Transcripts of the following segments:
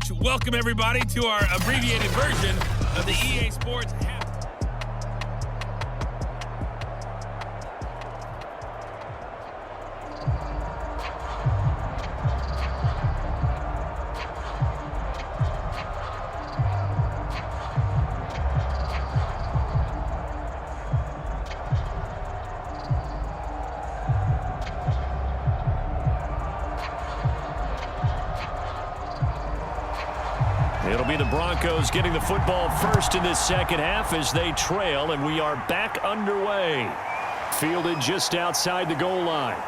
much. Welcome, everybody, to our abbreviated version of the EA Sports It'll be the Broncos getting the football first in this second half as they trail, and we are back underway. Fielded just outside the goal line.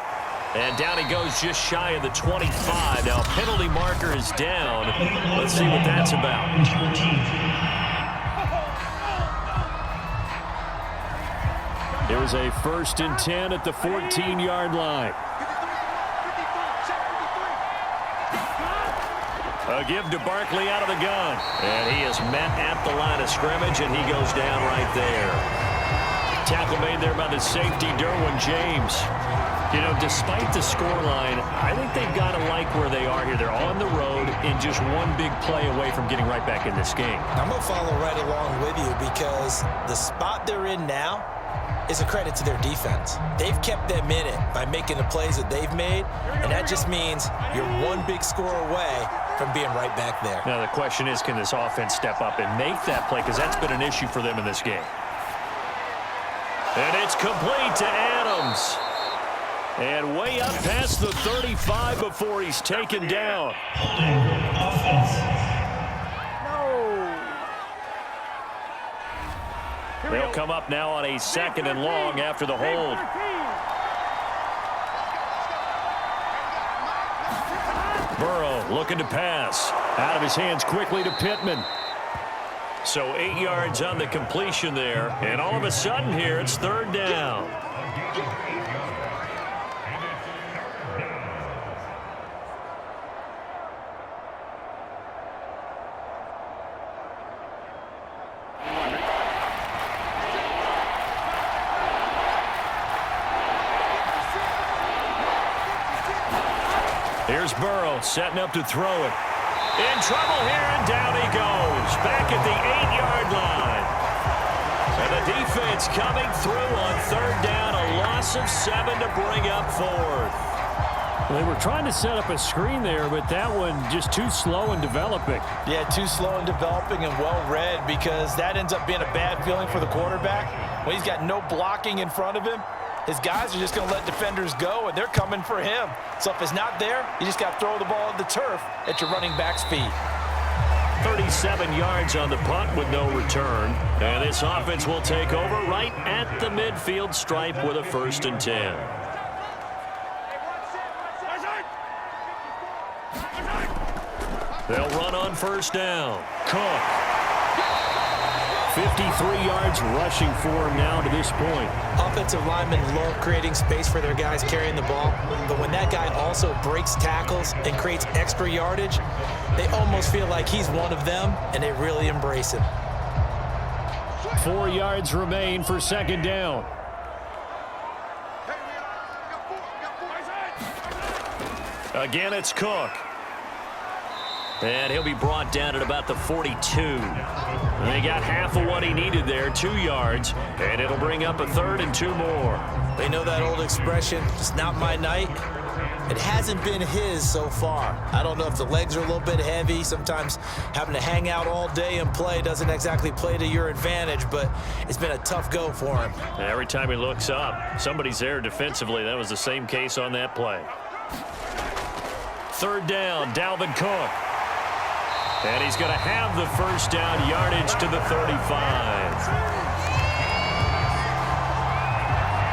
And down he goes just shy of the 25. Now, penalty marker is down. Let's see what that's about. There's a 1st and 10 at the 14-yard line. A give to Barkley out of the gun. And he is met at the line of scrimmage, and he goes down right there. Tackle made there by the safety, Derwin James. You know, despite the scoreline, I think they've got to like where they are here. They're on the road and just one big play away from getting right back in this game. I'm going to follow right along with you because the spot they're in now is a credit to their defense. They've kept them in it by making the plays that they've made, and that just means you're one big score away from being right back there. Now, the question is, can this offense step up and make that play? Because that's been an issue for them in this game. And it's complete to Adams. And way up past the 35 before he's taken down. They'll come up now on a 2nd and long after the hold. Burrow looking to pass. Out of his hands quickly to Pittman. So 8 yards on the completion there. And all of a sudden here, it's 3rd down. Here's Burrow setting up to throw it. In trouble here, and down he goes. Back at the 8-yard line. And the defense coming through on 3rd down. A loss of 7 to bring up 4th. They were trying to set up a screen there, but that one just too slow in developing. Yeah, too slow in developing and well read, because that ends up being a bad feeling for the quarterback. When he's got no blocking in front of him, his guys are just going to let defenders go, and they're coming for him. So if it's not there, you just got to throw the ball at the turf at your running back's feet. 37 yards on the punt with no return. And this offense will take over right at the midfield stripe with a 1st and 10. They'll run on 1st down. Cook. 53 yards rushing for him now to this point. Offensive linemen love creating space for their guys carrying the ball, but when that guy also breaks tackles and creates extra yardage, they almost feel like he's one of them, and they really embrace him. 4 yards remain for 2nd down. Again, it's Cook. And he'll be brought down at about the 42. And they got half of what he needed there, 2 yards. And it'll bring up a 3rd and 2 more. They know that old expression, it's not my night. It hasn't been his so far. I don't know if the legs are a little bit heavy. Sometimes having to hang out all day and play doesn't exactly play to your advantage, but it's been a tough go for him. Every time he looks up, somebody's there defensively. That was the same case on that play. 3rd down, Dalvin Cook. And he's going to have the 1st down yardage to the 35.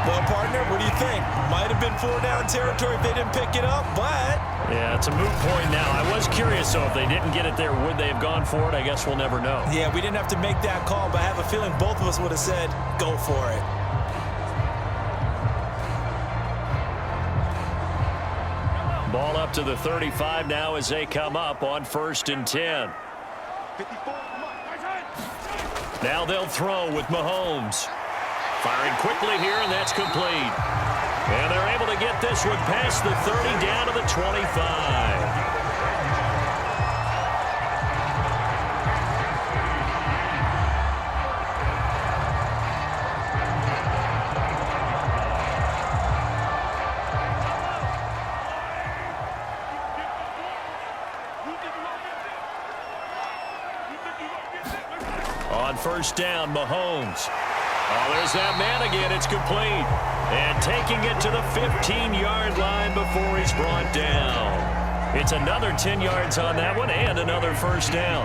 Well, partner, what do you think? Might have been 4-down territory if they didn't pick it up, but... Yeah, it's a moot point now. I was curious, so if they didn't get it there, would they have gone for it? I guess we'll never know. Yeah, we didn't have to make that call, but I have a feeling both of us would have said, go for it. Ball up to the 35 now as they come up on 1st and 10. Now they'll throw with Mahomes. Firing quickly here, and that's complete. And they're able to get this one past the 30 down to the 25. On first down, Mahomes. Oh, there's that man again. It's complete. And taking it to the 15-yard line before he's brought down. It's another 10 yards on that one and another first down.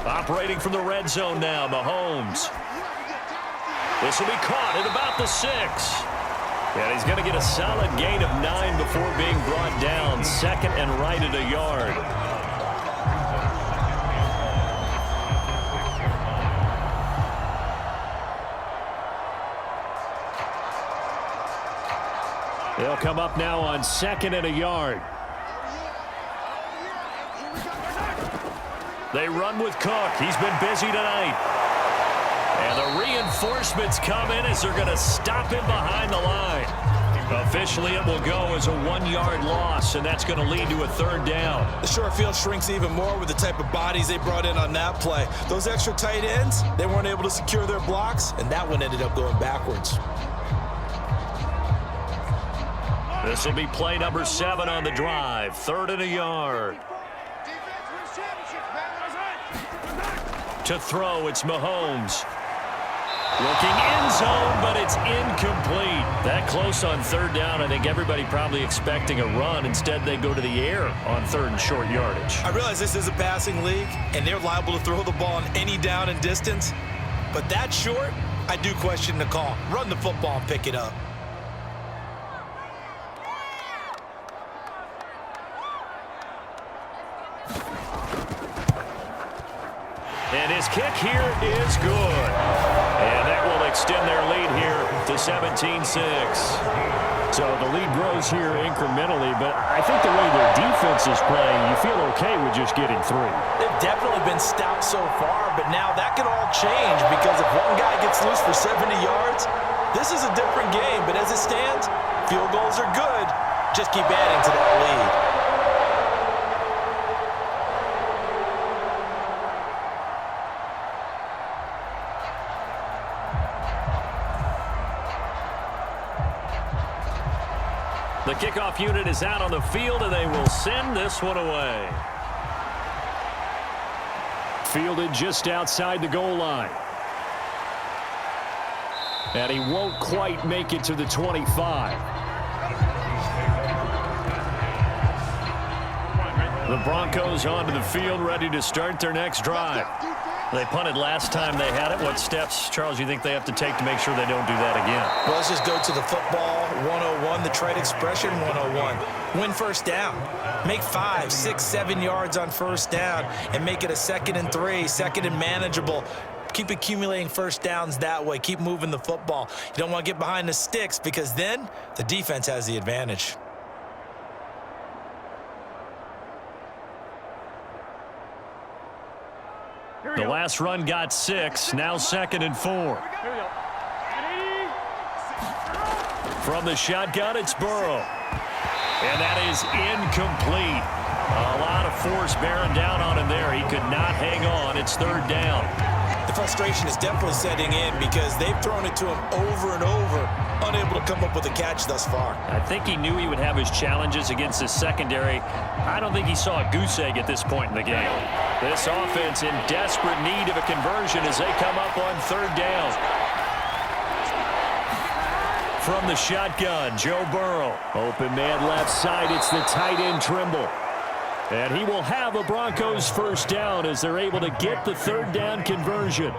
Operating from the red zone now, Mahomes. This will be caught at about the 6. And he's going to get a solid gain of 9 before being brought down. Second and right at a yard. They'll come up now on second and a yard. They run with Cook. He's been busy tonight. And the reinforcements come in as they're going to stop him behind the line. Officially, it will go as a 1-yard loss, and that's going to lead to a third down. The short field shrinks even more with the type of bodies they brought in on that play. Those extra tight ends, they weren't able to secure their blocks, and that one ended up going backwards. This will be play number 7 on the drive. Third and a yard. To throw, it's Mahomes. Looking end zone, but it's incomplete. That close on third down, I think everybody probably expecting a run. Instead, they go to the air on third and short yardage. I realize this is a passing league, and they're liable to throw the ball on any down and distance. But that short, I do question the call. Run the football and pick it up. And his kick here is good. And that will extend their lead here to 17-6. So the lead grows here incrementally, but I think the way their defense is playing, you feel okay with just getting 3. They've definitely been stout so far, but now that can all change because if one guy gets loose for 70 yards, this is a different game. But as it stands, field goals are good. Just keep adding to that lead. The kickoff unit is out on the field, and they will send this one away. Fielded just outside the goal line. And he won't quite make it to the 25. The Broncos onto the field, ready to start their next drive. They punted last time they had it. What steps, Charles, you think they have to take to make sure they don't do that again? Well, let's just go to the football 101, the trade expression 101. Win first down. Make 5, 6, 7 yards on first down and make it a 2nd and 3, 2nd and manageable. Keep accumulating first downs that way. Keep moving the football. You don't want to get behind the sticks because then the defense has the advantage. The last run got 6, now 2nd and 4. From the shotgun, it's Burrow. And that is incomplete. A lot of force bearing down on him there. He could not hang on. It's third down. The frustration is definitely setting in because they've thrown it to him over and over, unable to come up with a catch thus far. I think he knew he would have his challenges against his secondary. I don't think he saw a goose egg at this point in the game. This offense in desperate need of a conversion as they come up on third down. From the shotgun, Joe Burrow. Open man left side. It's the tight end Trimble. And he will have a Broncos first down as they're able to get the third down conversion.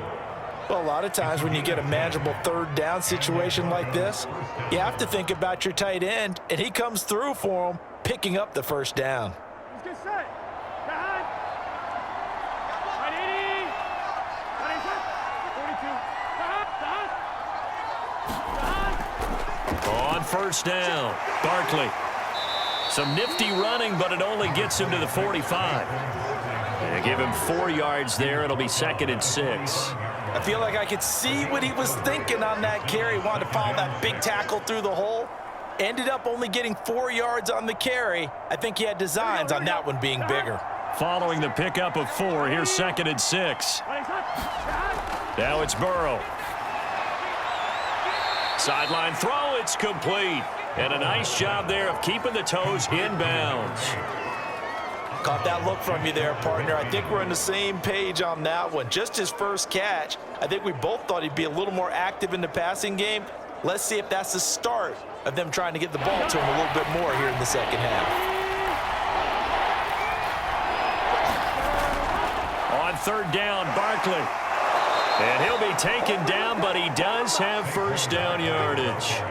Well, a lot of times when you get a manageable third down situation like this, you have to think about your tight end, and he comes through for him, picking up the first down. On first down, Barkley. Some nifty running, but it only gets him to the 45. They give him 4 yards there. It'll be 2nd and 6. I feel like I could see what he was thinking on that carry. He wanted to follow that big tackle through the hole. Ended up only getting 4 yards on the carry. I think he had designs on that one being bigger. Following the pickup of 4, here's 2nd and 6. Now it's Burrow. Sideline throw, it's complete. And a nice job there of keeping the toes in bounds. Caught that look from you there, partner. I think we're on the same page on that one. Just his first catch, I think we both thought he'd be a little more active in the passing game. Let's see if that's the start of them trying to get the ball to him a little bit more here in the second half. On third down, Barkley. And he'll be taken down, but he does have first down yardage.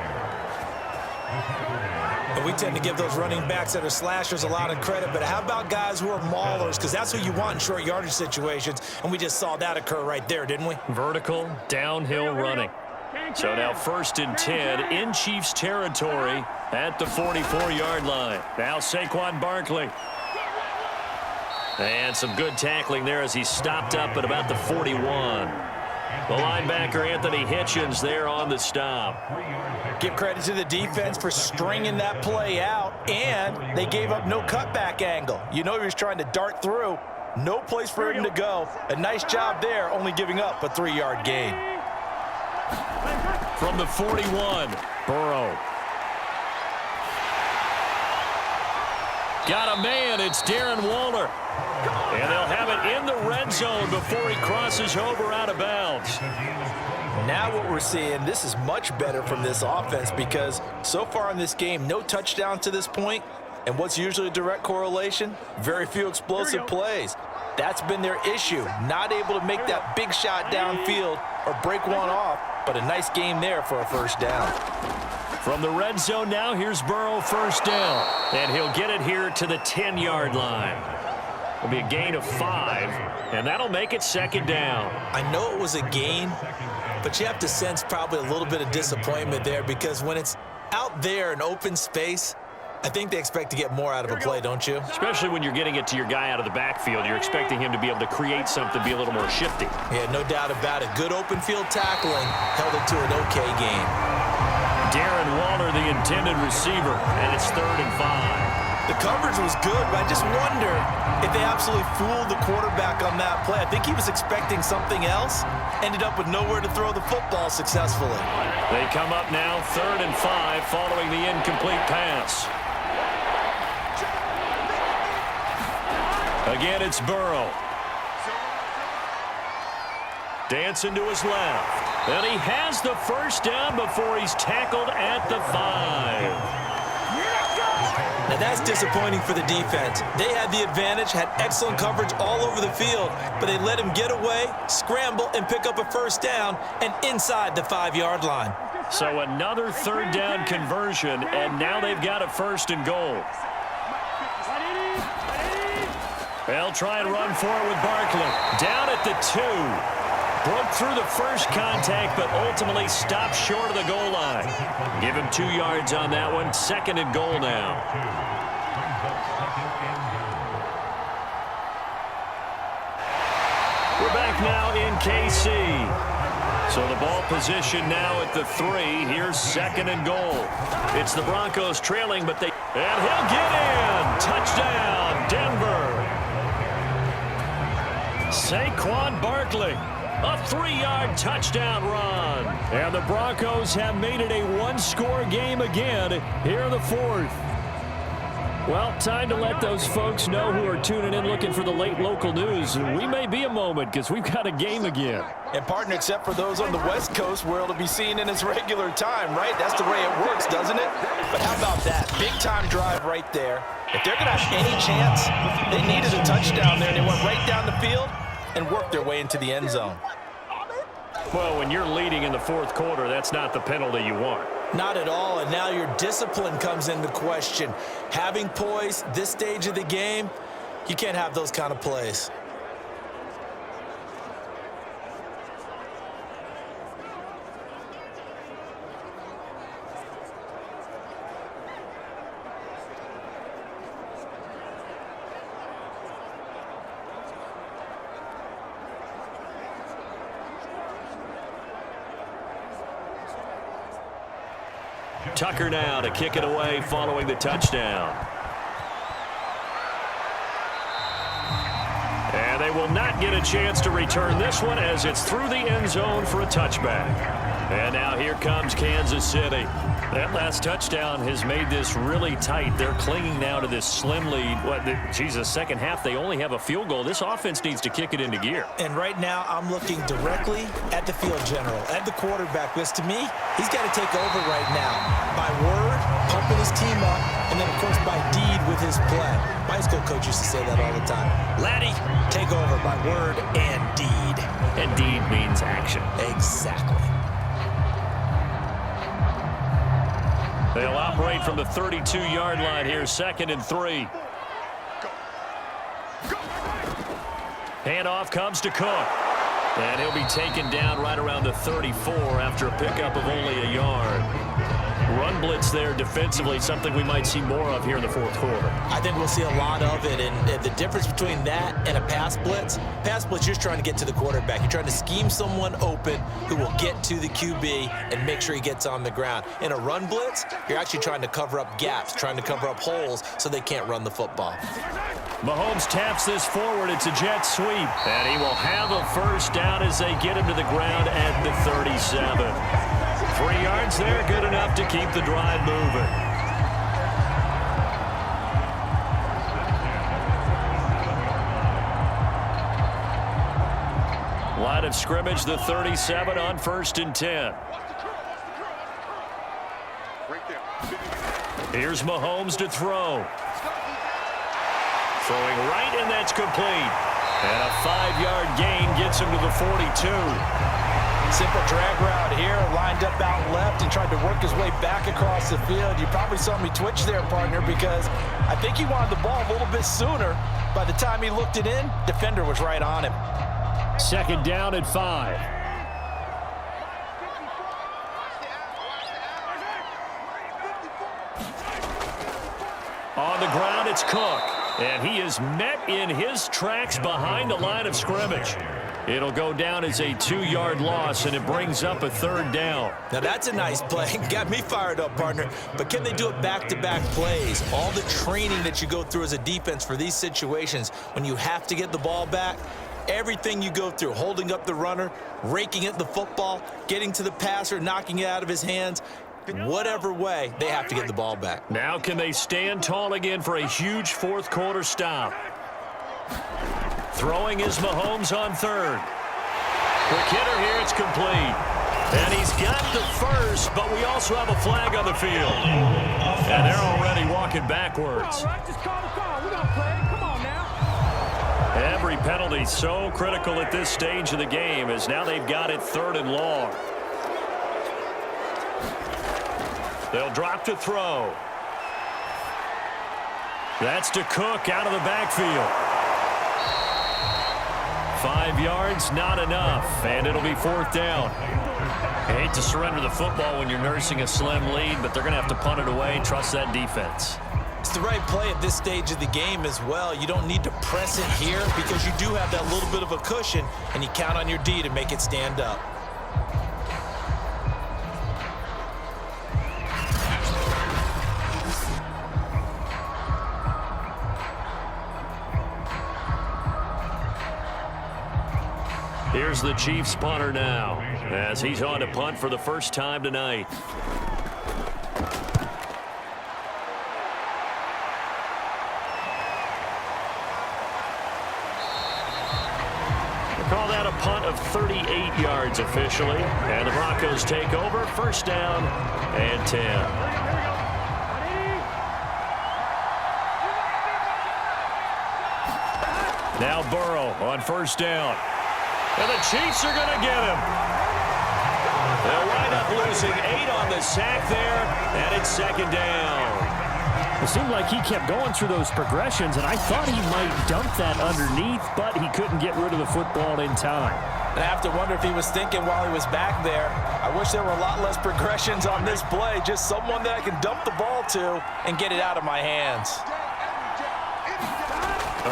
And we tend to give those running backs that are slashers a lot of credit, but how about guys who are maulers? Because that's who you want in short yardage situations, and we just saw that occur right there, didn't we? Vertical, downhill running. So now 1st and 10 in Chiefs territory at the 44-yard line. Now Saquon Barkley. And some good tackling there as he stopped up at about the 41. The linebacker, Anthony Hitchens, there on the stop. Give credit to the defense for stringing that play out, and they gave up no cutback angle. You know he was trying to dart through. No place for him to go. A nice job there, only giving up a 3-yard gain. From the 41, Burrow. Got a man, it's Darren Waller. And they'll have it in the red zone before he crosses over out of bounds. Now what we're seeing, this is much better from this offense because so far in this game, no touchdown to this point. And what's usually a direct correlation? Very few explosive plays. That's been their issue. Not able to make that big shot downfield or break one off, but a nice game there for a first down. From the red zone now, here's Burrow first down. And he'll get it here to the 10-yard line. It'll be a gain of 5, and that'll make it 2nd down. I know it was a gain, but you have to sense probably a little bit of disappointment there because when it's out there in open space, I think they expect to get more out of a play, don't you? Especially when you're getting it to your guy out of the backfield. You're expecting him to be able to create something, be a little more shifty. Yeah, no doubt about it. Good open field tackling held it to an okay game. Darren Waller, the intended receiver, and it's 3rd and 5. The coverage was good, but I just wonder if they absolutely fooled the quarterback on that play. I think he was expecting something else, ended up with nowhere to throw the football successfully. They come up now 3rd and 5 following the incomplete pass. Again, it's Burrow. Dancing to his left. And he has the first down before he's tackled at the 5. Now that's disappointing for the defense. They had the advantage, had excellent coverage all over the field, but they let him get away, scramble, and pick up a first down and inside the 5-yard line. So another 3rd down conversion, and now they've got a 1st and goal. They'll try and run for it with Barkley. Down at the 2. Broke through the first contact, but ultimately stopped short of the goal line. Give him 2 yards on that one. 2nd and goal now. We're back now in KC. So the ball position now at the 3. Here's 2nd and goal. It's the Broncos trailing, but they... And he'll get in. Touchdown, Denver. Saquon Barkley. A 3-yard touchdown run. And the Broncos have made it a 1-score game again here in the 4th. Well, time to let those folks know who are tuning in looking for the late local news. We may be a moment because we've got a game again. And partner, except for those on the West Coast where it'll be seen in its regular time, right? That's the way it works, doesn't it? But how about that? Big-time drive right there. If they're going to have any chance, they needed a touchdown there. They went right down the field and worked their way into the end zone. Well, when you're leading in the 4th quarter, that's not the penalty you want. Not at all, and now your discipline comes into question. Having poise this stage of the game, you can't have those kind of plays. Tucker now to kick it away following the touchdown. And they will not get a chance to return this one as it's through the end zone for a touchback. And now here comes Kansas City. That last touchdown has made this really tight. They're clinging now to this slim lead. Second half, they only have a field goal. This offense needs to kick it into gear. And right now, I'm looking directly at the field general, at the quarterback, because to me, he's got to take over right now. By word, pumping his team up, and then, of course, by deed with his play. My high school coach used to say that all the time. Laddie, take over by word and deed. And deed means action. Exactly. They'll operate from the 32-yard line here, 2nd and 3. Handoff comes to Cook. And he'll be taken down right around the 34 after a pickup of only a yard. Run blitz there defensively, something we might see more of here in the fourth quarter. I think we'll see a lot of it, and the difference between that and a pass blitz, you're just trying to get to the quarterback. You're trying to scheme someone open who will get to the QB and make sure he gets on the ground. In a run blitz, you're actually trying to cover up gaps, trying to cover up holes so they can't run the football. Mahomes taps this forward. It's a jet sweep, and he will have a first down as they get him to the ground at the 37. 3 yards there, good enough to keep the drive moving. Line of scrimmage, the 37 on 1st and 10. Here's Mahomes to throw. Throwing right, and that's complete. And a 5-yard gain gets him to the 42. Simple drag route here, lined up out left and tried to work his way back across the field. You probably saw me twitch there, partner, because I think he wanted the ball a little bit sooner. By the time he looked it in, defender was right on him. 2nd down and 5. On the ground, it's Cook. And he is met in his tracks behind the line of scrimmage. It'll go down as a 2-yard loss, and it brings up a 3rd down. Now, that's a nice play. Got me fired up, partner. But can they do it back-to-back plays? All the training that you go through as a defense for these situations, when you have to get the ball back, everything you go through, holding up the runner, raking at the football, getting to the passer, knocking it out of his hands, whatever way, they have to get the ball back. Now can they stand tall again for a huge fourth quarter stop? Throwing is Mahomes on 3rd. Quick hitter here, it's complete. And he's got the first, but we also have a flag on the field. And they're already walking backwards. All right, just call the call. We're going to play. Come on now. Every penalty so critical at this stage of the game as now they've got it 3rd and long. They'll drop to throw. That's to Cook out of the backfield. 5 yards, not enough, and it'll be 4th down. I hate to surrender the football when you're nursing a slim lead, but they're going to have to punt it away and trust that defense. It's the right play at this stage of the game as well. You don't need to press it here because you do have that little bit of a cushion, and you count on your D to make it stand up. Here's the Chiefs punter now as he's on to punt for the first time tonight. They call that a punt of 38 yards officially. And the Broncos take over, 1st down and 10. Now Burrow on 1st down. And the Chiefs are going to get him. They'll wind up losing 8 on the sack there, and it's 2nd down. It seemed like he kept going through those progressions, and I thought he might dump that underneath, but he couldn't get rid of the football in time. And I have to wonder if he was thinking while he was back there, I wish there were a lot less progressions on this play, just someone that I can dump the ball to and get it out of my hands.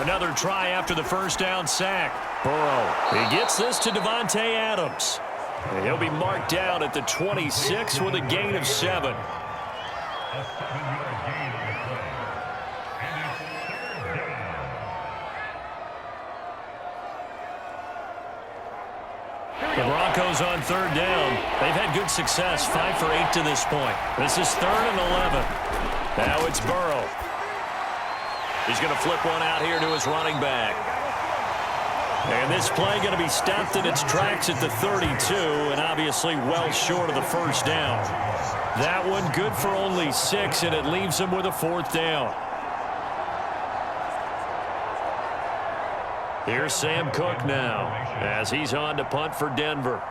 Another try after the 1st down sack. Burrow, he gets this to Davante Adams. And he'll be marked down at the 26 with a gain of 7. The Broncos on third down. They've had good success, 5 for 8 to this point. This is 3rd and 11. Now it's Burrow. He's going to flip one out here to his running back. And this play going to be stopped in its tracks at the 32, and obviously well short of the first down. That one good for only 6, and it leaves him with a 4th down. Here's Sam Cook now as he's on to punt for Denver.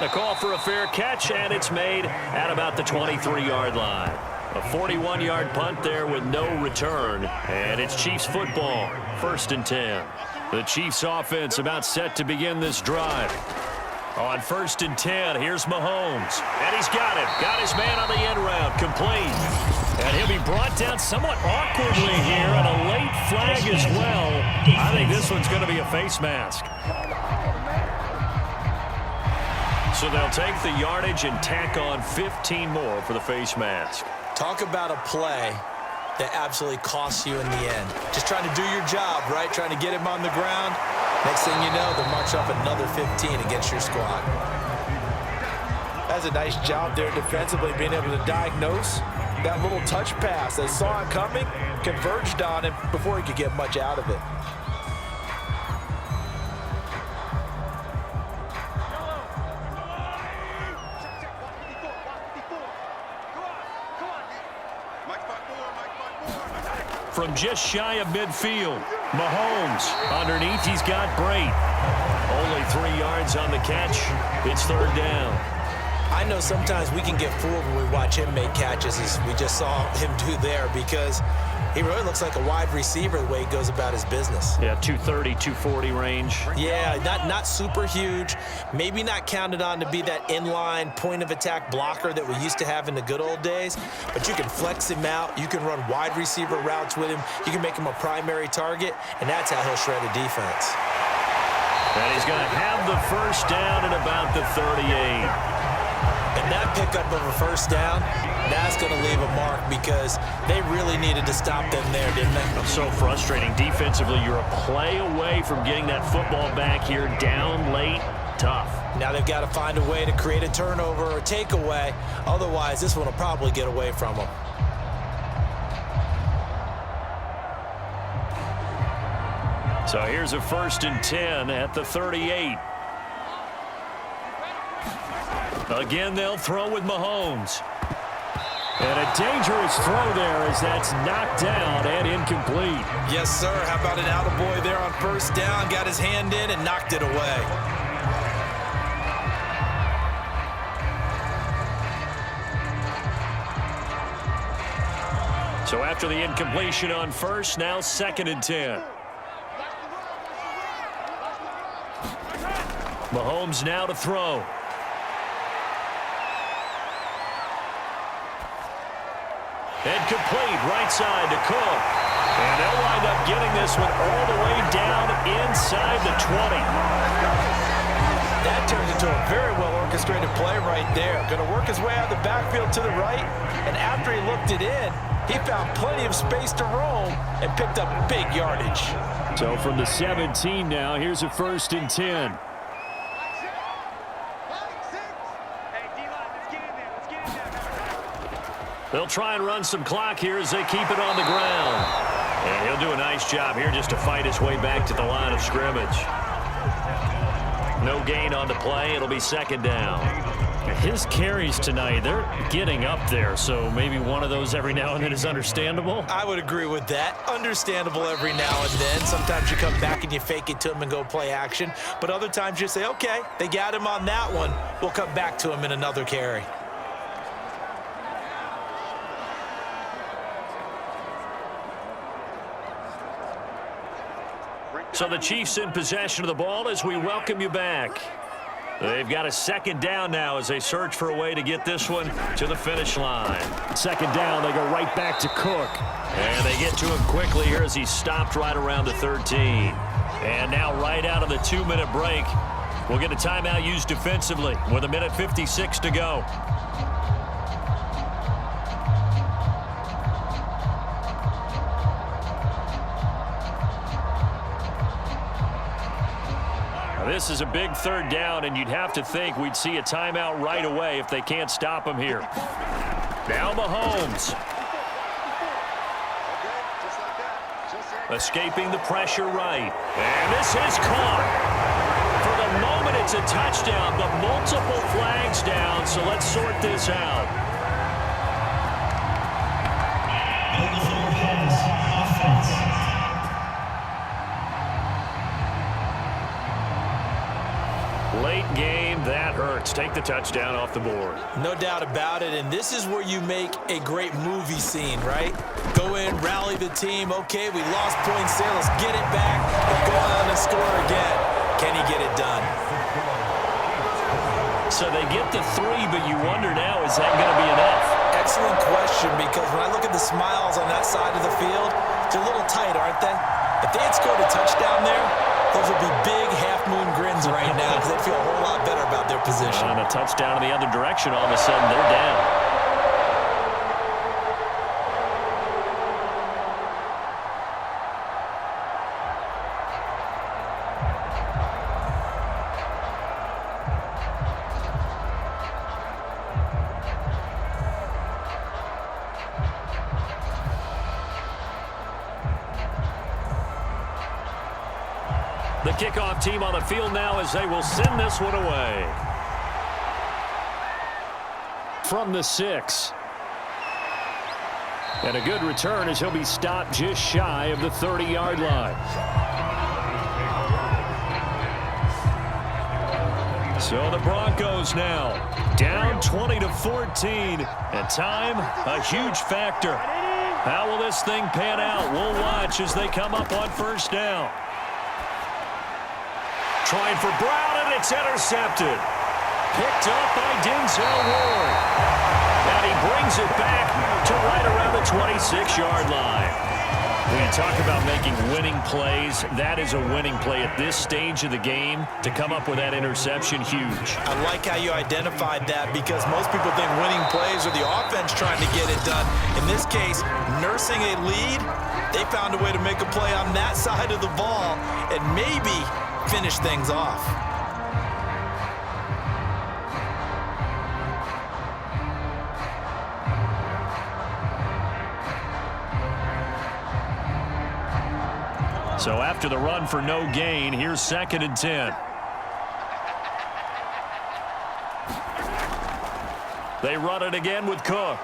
The call for a fair catch, and it's made at about the 23-yard line. A 41-yard punt there with no return, and it's Chiefs football, 1st and 10. The Chiefs offense about set to begin this drive. On 1st and 10, here's Mahomes, and he's got it. Got his man on the end route, complete. And he'll be brought down somewhat awkwardly here, and a late flag as well. I think this one's going to be a face mask. So they'll take the yardage and tack on 15 more for the face mask. Talk about a play that absolutely costs you in the end. Just trying to do your job, right? Trying to get him on the ground. Next thing you know, they'll march up another 15 against your squad. That's a nice job there defensively, being able to diagnose that little touch pass. They saw it coming, converged on him before he could get much out of it. From just shy of midfield, Mahomes underneath. He's got Brait. Only 3 yards on the catch. It's 3rd down. I know sometimes we can get fooled when we watch him make catches, as we just saw him do there, because he really looks like a wide receiver the way he goes about his business. Yeah, 230, 240 range. Yeah, not super huge. Maybe not counted on to be that inline point-of-attack blocker that we used to have in the good old days, but you can flex him out. You can run wide receiver routes with him. You can make him a primary target, and that's how he'll shred a defense. And he's going to have the first down at about the 38. And that pickup of a first down, that's going to leave a mark, because they really needed to stop them there, didn't they? So frustrating. Defensively, you're a play away from getting that football back here, down late. Tough. Now they've got to find a way to create a turnover or a takeaway. Otherwise, this one will probably get away from them. So here's a 1st and 10 at the 38. Again, they'll throw with Mahomes. And a dangerous throw there as that's knocked down and incomplete. Yes, sir. How about an attaboy there on 1st down? Got his hand in and knocked it away. So after the incompletion on 1st, now 2nd and 10. Mahomes now to throw. And complete, right side to Cook. And they'll wind up getting this one all the way down inside the 20. That turns into a very well-orchestrated play right there. Going to work his way out of the backfield to the right, and after he looked it in, he found plenty of space to roam and picked up big yardage. So from the 17 now, here's a 1st and 10. They'll try and run some clock here as they keep it on the ground. And he'll do a nice job here just to fight his way back to the line of scrimmage. No gain on the play. It'll be 2nd down. His carries tonight, they're getting up there, so maybe one of those every now and then is understandable. I would agree with that. Understandable every now and then. Sometimes you come back and you fake it to him and go play action. But other times you say, okay, they got him on that one. We'll come back to him in another carry. So the Chiefs in possession of the ball as we welcome you back. They've got a 2nd down now as they search for a way to get this one to the finish line. 2nd down, they go right back to Cook. And they get to him quickly here as he's stopped right around the 13. And now right out of the 2-minute break, we'll get a timeout used defensively with 1:56 to go. This is a big third down, and you'd have to think we'd see a timeout right away if they can't stop him here. Now Mahomes. Escaping the pressure right. And this is caught. For the moment, it's a touchdown, but multiple flags down, so let's sort this out. Late game, that hurts. Take the touchdown off the board. No doubt about it, and this is where you make a great movie scene, right? Go in, rally the team. Okay, we lost points there. Let's get it back and go on and score again. Can he get it done? So they get the 3, but you wonder now, is that going to be enough? Excellent question, because when I look at the smiles on that side of the field, they're a little tight, aren't they? If they had scored a touchdown there, those would be big half-moon grins right now because they feel a whole lot better about their position. And a touchdown in the other direction, all of a sudden they're down. The kickoff team on the field now as they will send this one away. From the 6. And a good return as he'll be stopped just shy of the 30-yard line. So the Broncos now down 20-14. And time, a huge factor. How will this thing pan out? We'll watch as they come up on first down. Trying for Brown, and it's intercepted. Picked up by Denzel Ward. And he brings it back to right around the 26-yard line. When you talk about making winning plays, that is a winning play at this stage of the game. To come up with that interception, huge. I like how you identified that because most people think winning plays are the offense trying to get it done. In this case, nursing a lead, they found a way to make a play on that side of the ball and maybe finish things off. So after the run for no gain, here's 2nd and 10. They run it again with Cook.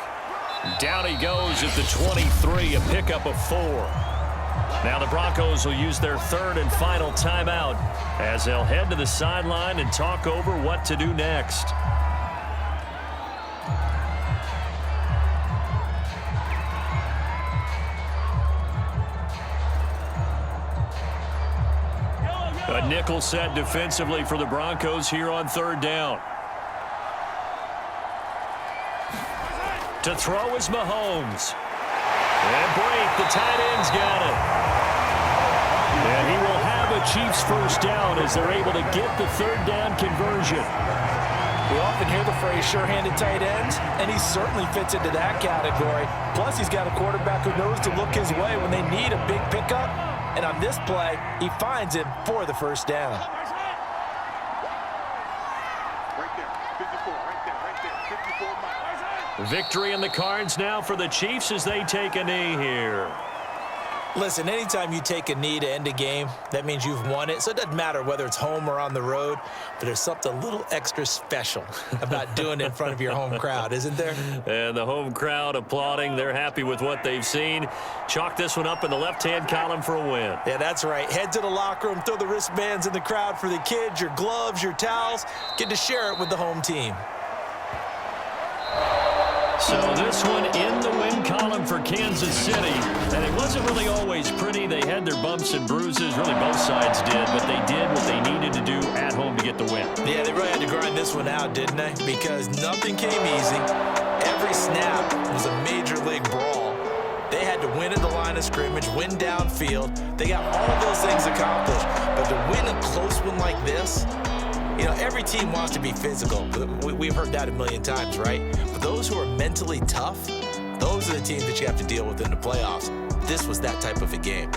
Down he goes at the 23, a pickup of 4. Now the Broncos will use their 3rd and final timeout as they'll head to the sideline and talk over what to do next. A nickel set defensively for the Broncos here on 3rd down. To throw is Mahomes. And break, the tight end's got it. And he will have a Chiefs first down as they're able to get the 3rd down conversion. We often hear the phrase sure-handed tight ends, and he certainly fits into that category. Plus, he's got a quarterback who knows to look his way when they need a big pickup. And on this play, he finds him for the first down. Victory in the cards now for the Chiefs as they take a knee here. Listen, anytime you take a knee to end a game, that means you've won it. So it doesn't matter whether it's home or on the road, but there's something a little extra special about doing it in front of your home crowd, isn't there? And the home crowd applauding. They're happy with what they've seen. Chalk this one up in the left-hand column for a win. Yeah, that's right. Head to the locker room, throw the wristbands in the crowd for the kids, your gloves, your towels. Get to share it with the home team. So this one in the win column for Kansas City. And it wasn't really always pretty. They had their bumps and bruises. Really, both sides did. But they did what they needed to do at home to get the win. Yeah, they really had to grind this one out, didn't they? Because nothing came easy. Every snap was a major league brawl. They had to win at the line of scrimmage, win downfield. They got all those things accomplished. But to win a close one like this, you know, every team wants to be physical. We've heard that a million times, right? But those who are mentally tough, those are the teams that you have to deal with in the playoffs. This was that type of a game.